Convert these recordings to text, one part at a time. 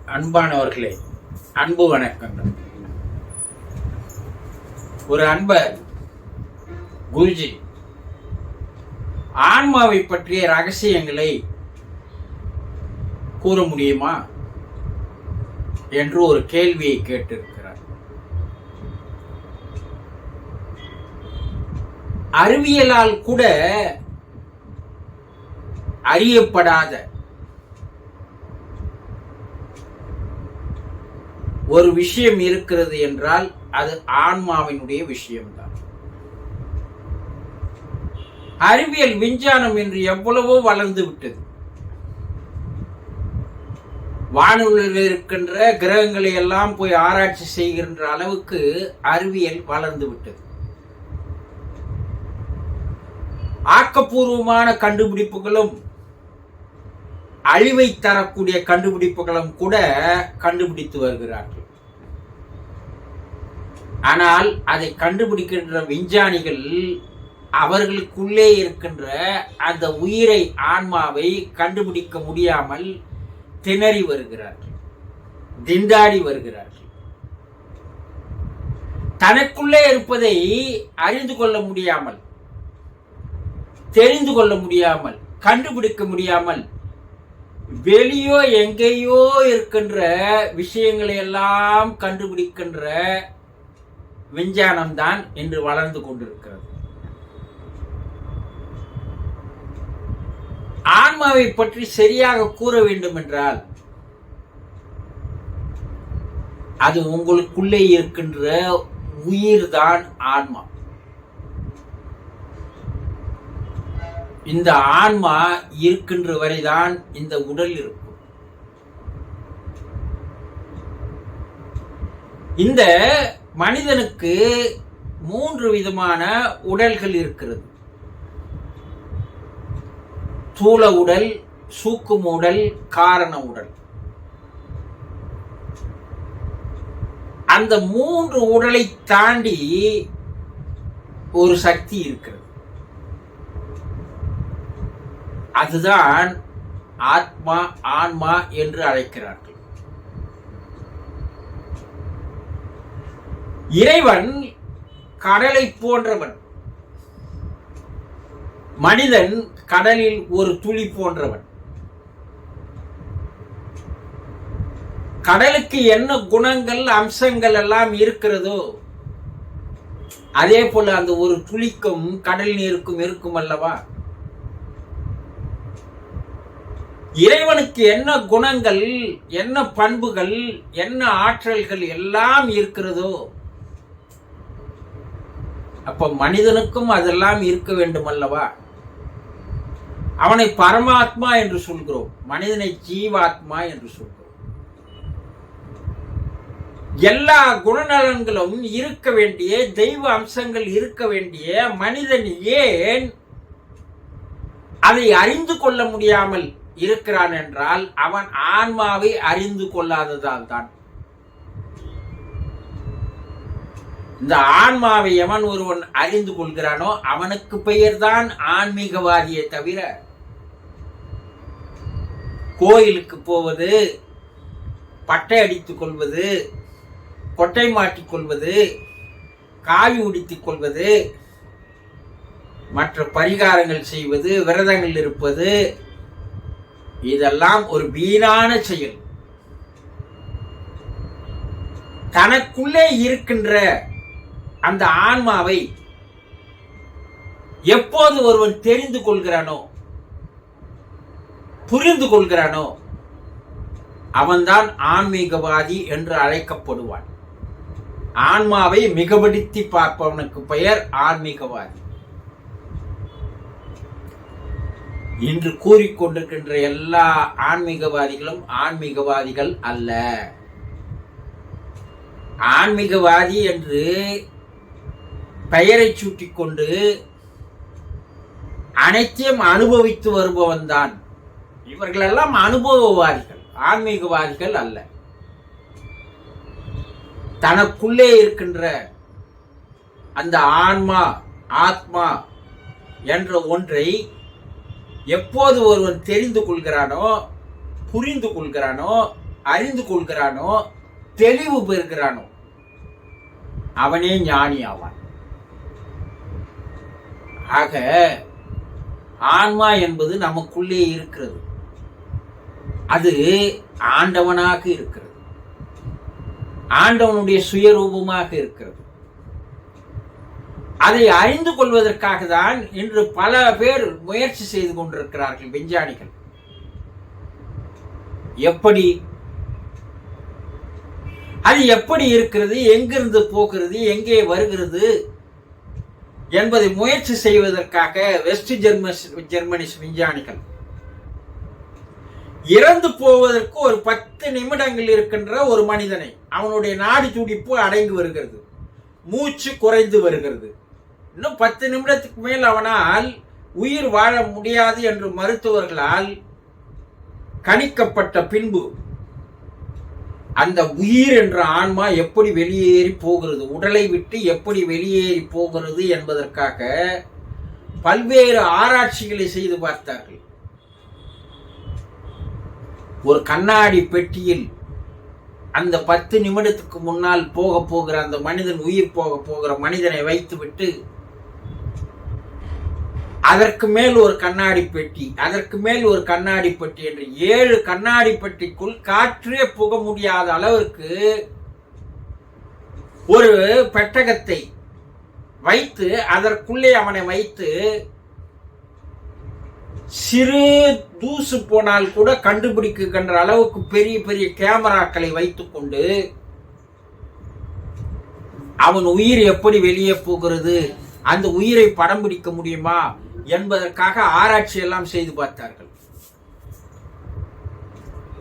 அன்பானவர்களே, அன்பு வணக்கங்கள். ஒரு அன்பர் குருஜி ஆன்மாவை பற்றிய ரகசியங்களை கூற முடியுமா என்று ஒரு கேள்வியை கேட்டிருக்கிறார். அறிவியலால் கூட அறியப்படாத ஒரு விஷயம் இருக்கிறது என்றால் அது ஆன்மாவினுடைய விஷயம்தான். அறிவியல் விஞ்ஞானம் என்று எவ்வளவோ வளர்ந்து விட்டது. வானொலியில் இருக்கின்ற கிரகங்களை எல்லாம் போய் ஆராய்ச்சி செய்கின்ற அளவுக்கு அறிவியல் வளர்ந்து விட்டது. ஆக்கப்பூர்வமான கண்டுபிடிப்புகளும் அழிவை தரக்கூடிய கண்டுபிடிப்புகளும் கூட கண்டுபிடித்து வருகிறார்கள். ஆனால் அதை கண்டுபிடிக்கின்ற விஞ்ஞானிகள் அவர்களுக்குள்ளே இருக்கின்ற அந்த உயிரை, ஆன்மாவை கண்டுபிடிக்க முடியாமல் திணறி வருகிறார்கள், திண்டாடி வருகிறார்கள். தனக்குள்ளே இருப்பதை அறிந்து கொள்ள முடியாமல், தெரிந்து கொள்ள முடியாமல், கண்டுபிடிக்க முடியாமல் வெளியோ எங்கேயோ இருக்கின்ற விஷயங்களை எல்லாம் கண்டுபிடிக்கின்ற விஞ்ஞானம் தான் இன்று வளர்ந்து கொண்டிருக்கிறது. ஆன்மாவை பற்றி சரியாக கூற வேண்டும் என்றால் அது உங்களுக்குள்ளே இருக்கின்ற உயிர்தான் ஆன்மா. இந்த ஆன்மா இருக்கின்ற வரைதான் இந்த உடல் இருக்கும். இந்த மனிதனுக்கு 3 விதமான உடல்கள் இருக்கிறது. ஸ்தூல உடல், சூக்கும உடல், காரண உடல். அந்த 3 உடலை தாண்டி ஒரு சக்தி இருக்கிறது. அதுதான் ஆத்மா, ஆன்மா என்று அழைக்கிறார்கள். இறைவன் கடலை போன்றவன், மனிதன் கடலில் ஒரு துளி போன்றவன். கடலுக்கு என்ன குணங்கள், அம்சங்கள் எல்லாம் இருக்கிறதோ அதே போல அந்த ஒரு துளிக்கும் கடல் நீருக்கும் இருக்கும் அல்லவா? இறைவனுக்கு என்ன குணங்கள், என்ன பண்புகள், என்ன ஆற்றல்கள் எல்லாம் இருக்கிறதோ அப்ப மனிதனுக்கும் அதெல்லாம் இருக்க வேண்டும் அல்லவா? அவனை பரமாத்மா என்று சொல்கிறோம், மனிதனை ஜீவாத்மா என்று சொல்கிறோம். எல்லா குணநலன்களும் இருக்க வேண்டிய, தெய்வ அம்சங்கள் இருக்க வேண்டிய மனிதன் ஏன் அதை அறிந்து கொள்ள முடியாமல் இருக்கிறான் என்றால் அவன் ஆன்மாவை அறிந்து கொள்ளாததால் தான். இந்த ஆன்மாவை எவன் ஒருவன் அறிந்து கொள்கிறானோ அவனுக்கு பெயர்தான் ஆன்மீகவாதியை தவிர கோயிலுக்கு போவது, பட்டை அடித்துக் கொள்வது, கொட்டை மாட்டிக் கொள்வது, காவி உடித்துக் கொள்வது, மற்ற பரிகாரங்கள் செய்வது, விரதங்கள் இருப்பது, இதெல்லாம் ஒரு வீணான செயல். தனக்குள்ளே இருக்கின்ற அந்த ஆன்மாவை எப்போது ஒருவன் தெரிந்து கொள்கிறானோ, புரிந்து கொள்கிறானோ அவன்தான் ஆன்மீகவாதி என்று அழைக்கப்படுவான். ஆன்மாவை மிகப்படுத்தி பார்ப்பவனுக்கு பெயர் ஆன்மீகவாதி. இன்று கூறிக்கொண்டிருக்கின்ற எல்லா ஆன்மீகவாதிகளும் ஆன்மீகவாதிகள் அல்ல. ஆன்மீகவாதி என்று பெயரை சூட்டிக்கொண்டு அனைத்தையும் அனுபவித்து வருபவன் தான். இவர்களெல்லாம் அனுபவவாதிகள், ஆன்மீகவாதிகள் அல்ல. தனக்குள்ளே இருக்கின்ற அந்த ஆன்மா, ஆத்மா என்ற ஒன்றை எப்போது ஒருவன் தெரிந்து கொள்கிறானோ, புரிந்து கொள்கிறானோ அறிந்து கொள்கிறானோ, தெளிவு பெறுகிறானோ, அவனே ஞானி ஆவான். ஆக ஆன்மா என்பது நமக்குள்ளே இருக்கிறது. அது ஆண்டவனாக இருக்கிறது, ஆண்டவனுடைய சுயரூபமாக இருக்கிறது. அதை அறிந்து கொள்வதற்காக தான் இன்று பல பேர் முயற்சி செய்து கொண்டிருக்கிறார்கள் விஞ்ஞானிகள். எப்படி அது எப்படி இருக்கிறது, எங்கிருந்து போகிறது, எங்கே வருகிறது என்பதை முயற்சி செய்வதற்காக வெஸ்ட் ஜெர்மனி விஞ்ஞானிகள் இறந்து போவதற்கு ஒரு 10 நிமிடங்கள் இருக்கின்ற ஒரு மனிதனை அவனுடைய நாடி துடிப்பு அடங்கி வருகிறது, மூச்சு குறைந்து வருகிறது, இன்னும் 10 நிமிடத்துக்கு மேல் அவனால் உயிர் வாழ முடியாது என்று மருத்துவர்களால் கணிக்கப்பட்ட பின்பு அந்த உயிர் என்ற ஆன்மா எப்படி வெளியேறி போகிறது, உடலை விட்டு எப்படி வெளியேறி போகிறது என்பதற்காக பல்வேறு ஆராய்ச்சிகளை செய்து பார்த்தார்கள். ஒரு கண்ணாடி பெட்டியில் அந்த 10 நிமிடத்துக்கு முன்னால் போகிற அந்த மனிதன், உயிர் போகிற மனிதனை வைத்துவிட்டு அதற்கு மேல் ஒரு கண்ணாடி பெட்டி, அதற்கு மேல் ஒரு கண்ணாடி பெட்டி என்று 7 கண்ணாடி பெட்டிக்குள் காற்றே புக முடியாத அளவிற்கு ஒரு பெட்டகத்தை வைத்து அதற்குள்ளே அவனை வைத்து சிறு தூசு போனால் கூட கண்டுபிடிக்கின்ற அளவுக்கு பெரிய பெரிய கேமராக்களை வைத்துக் கொண்டு அவன் உயிர் எப்படி வெளியே போகிறது, அந்த உயிரை படம் பிடிக்க முடியுமா என்பதற்காக ஆராய்ச்சி எல்லாம் செய்து பார்த்தார்கள்.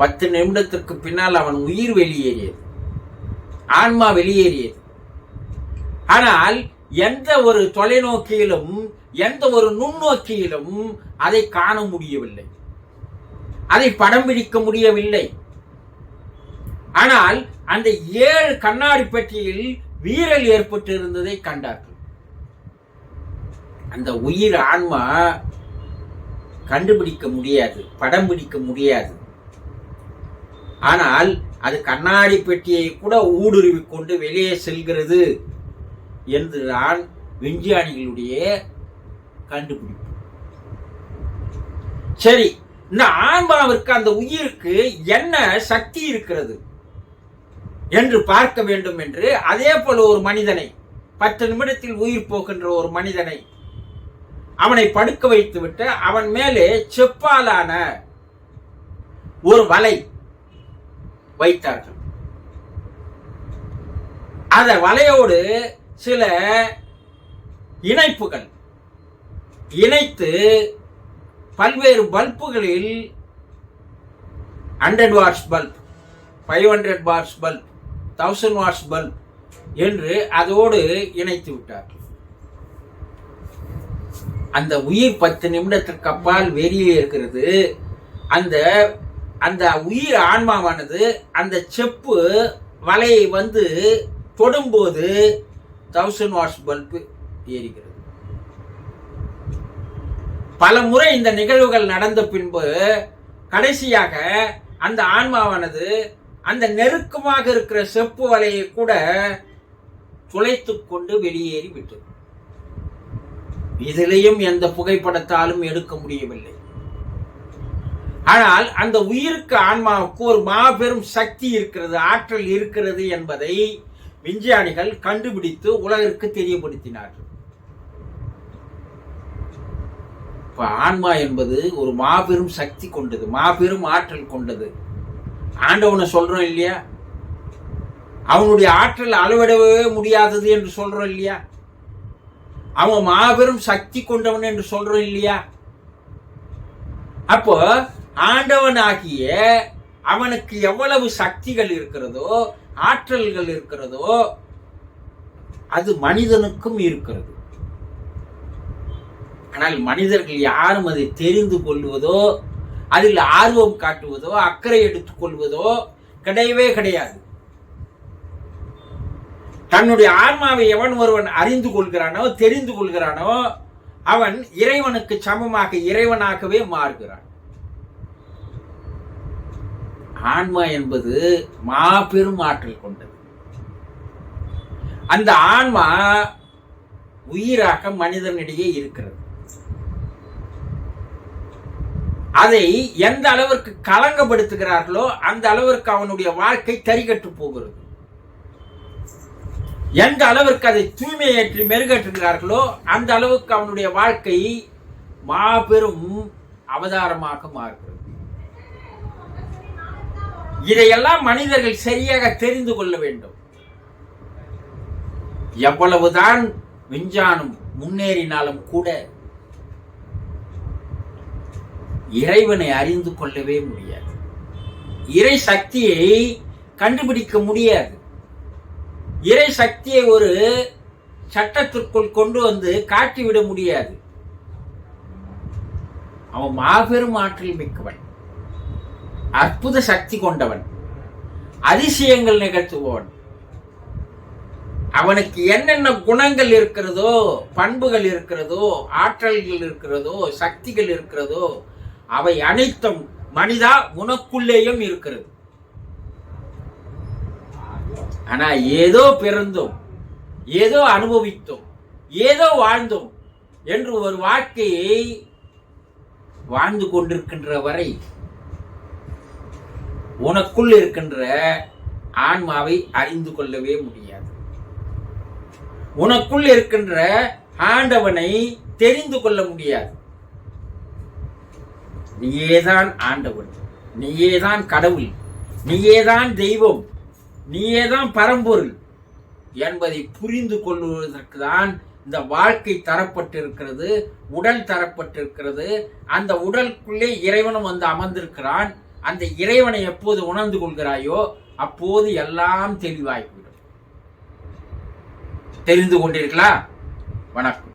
10 நிமிடத்திற்கு பின்னால் அவன் உயிர் வெளியேறியது, ஆன்மா வெளியேறியது. ஆனால் எந்த ஒரு தொலைநோக்கியிலும், எந்த ஒரு நுண்ணோக்கியிலும் அதை காண முடியவில்லை, அதை படம் பிடிக்க முடியவில்லை. ஆனால் அந்த 7 கண்ணாடி பெட்டியில் வீரல் ஏற்பட்டு இருந்ததை கண்டார்கள். அந்த உயிர் ஆன்மா கண்டுபிடிக்க முடியாது, படம் பிடிக்க முடியாது. ஆனால் அது கண்ணாடி பெட்டியை கூட ஊடுருவி கொண்டு வெளியே செல்கிறது என்றுதான் விஞ்ஞானிகளுடைய கண்டுபிடிப்பு. சரி, இந்த ஆன்மாவிற்கு, அந்த உயிருக்கு என்ன சக்தி இருக்கிறது என்று பார்க்க வேண்டும் என்று அதே போல ஒரு மனிதனை, 10 நிமிடத்தில் உயிர் போகின்ற ஒரு மனிதனை அவனை படுக்க வைத்து விட்டு அவன் மேலே செப்பாலான ஒரு வலை வைத்தார்கள். அந்த வலையோடு சில இணைப்புகள் இணைத்து பல்வேறு பல்புகளில் 100 watts bulb, 500 watts bulb, 1000 watts bulb என்று அதோடு இணைத்து விட்டார்கள். அந்த உயிர் 10 நிமிடத்திற்கு அப்பால் வெளியே இருக்கிறது. அந்த அந்த உயிர் ஆன்மாவானது அந்த செப்பு வலையை வந்து தொடும்போது 1000 வாட்ஸ் பல்பு ஏறுகிறது. பல முறை இந்த நிகழ்வுகள் நடந்த பின்பு கடைசியாக அந்த ஆன்மாவானது அந்த நெருக்கமாக இருக்கிற செப்பு வலையை கூட துளைத்துக் கொண்டு வெளியேறி விட்டது. இதிலையும் எந்த புகைப்படத்தாலும் எடுக்க முடியவில்லை. ஆனால் அந்த உயிருக்கு, ஆன்மாவுக்கு ஒரு மாபெரும் சக்தி இருக்கிறது, ஆற்றல் இருக்கிறது என்பதை விஞ்ஞானிகள் கண்டுபிடித்து உலகிற்கு தெரியப்படுத்தினார்கள். இப்ப ஆன்மா என்பது ஒரு மாபெரும் சக்தி கொண்டது, மாபெரும் ஆற்றல் கொண்டது. ஆண்டவனை சொல்றோம் இல்லையா, அவனுடைய ஆற்றல் அளவிடவே முடியாதது என்று சொல்றோம் இல்லையா, அவன் மாபெரும் சக்தி கொண்டவன் என்று சொல்றோம் இல்லையா. அப்போ ஆண்டவனாகிய அவனுக்கு எவ்வளவு சக்திகள் இருக்கிறதோ, ஆற்றல்கள் இருக்கிறதோ, அது மனிதனுக்கும் இருக்கிறது. ஆனால் மனிதர்கள் யாரும் அதை தெரிந்து கொள்வதோ, அதில் ஆர்வம் காட்டுவதோ, அக்கறை எடுத்துக் கொள்வதோ கிடையவே கிடையாது. தன்னுடைய ஆன்மாவை எவன் ஒருவன் அறிந்து கொள்கிறானோ, தெரிந்து கொள்கிறானோ, அவன் இறைவனுக்கு சமமாக, இறைவனாகவே மாறுகிறான். ஆன்மா என்பது மாபெரும் ஆற்றல் கொண்டது. அந்த ஆன்மா உயிராக மனிதனிடையே இருக்கிறது. அதை எந்த அளவிற்கு களங்கப்படுத்துகிறார்களோ அந்த அளவிற்கு அவனுடைய வாழ்க்கை தரிகட்டு போகிறது. எந்த அளவிற்கு அதை தூய்மையேற்றி மெருகேற்றுகிறார்களோ அந்த அளவுக்கு அவனுடைய வாழ்க்கை மாபெரும் அவதாரமாக மாறுகிறது. இதையெல்லாம் மனிதர்கள் சரியாக தெரிந்து கொள்ள வேண்டும். எவ்வளவுதான் விஞ்ஞானம் முன்னேறினாலும் கூட இறைவனை அறிந்து கொள்ளவே முடியாது. இறை சக்தியை கண்டுபிடிக்க முடியாது. இறை சக்தியை ஒரு சட்டத்திற்குள் கொண்டு வந்து காட்டிவிட முடியாது. அவன் மாபெரும் ஆற்றல் மிக்கவன், அற்புத சக்தி கொண்டவன், அதிசயங்கள் நிகழ்த்துபவன். அவனுக்கு என்னென்ன குணங்கள் இருக்கிறதோ, பண்புகள் இருக்கிறதோ, ஆற்றல்கள் இருக்கிறதோ, சக்திகள் இருக்கிறதோ, அவை அனைத்தும் மனிதா உனக்குள்ளேயும் இருக்கிறது. ஆனா ஏதோ பிறந்தோம், ஏதோ அனுபவித்தோம், ஏதோ வாழ்ந்தோம் என்று ஒரு வாழ்க்கையை வாழ்ந்து கொண்டிருக்கின்ற வரை உனக்குள் இருக்கின்ற ஆன்மாவை அறிந்து கொள்ளவே முடியாது. உனக்குள் இருக்கின்ற ஆண்டவனை தெரிந்து கொள்ள முடியாது. நீயேதான் ஆண்டவன், நீயேதான் கடவுள், நீயேதான் தெய்வம், நீயேதான் பரம்பொருள் என்பதை புரிந்து கொள்வதற்கு தான் இந்த வாழ்க்கை தரப்பட்டிருக்கிறது, உடல் தரப்பட்டிருக்கிறது. அந்த உடலுக்குள்ளே இறைவனும் வந்து அமர்ந்திருக்கிறான். அந்த இறைவனை எப்போது உணர்ந்து கொள்கிறாயோ அப்போது எல்லாம் தெளிவாகிவிடும். தெரிந்து கொண்டீர்களா? வணக்கம்.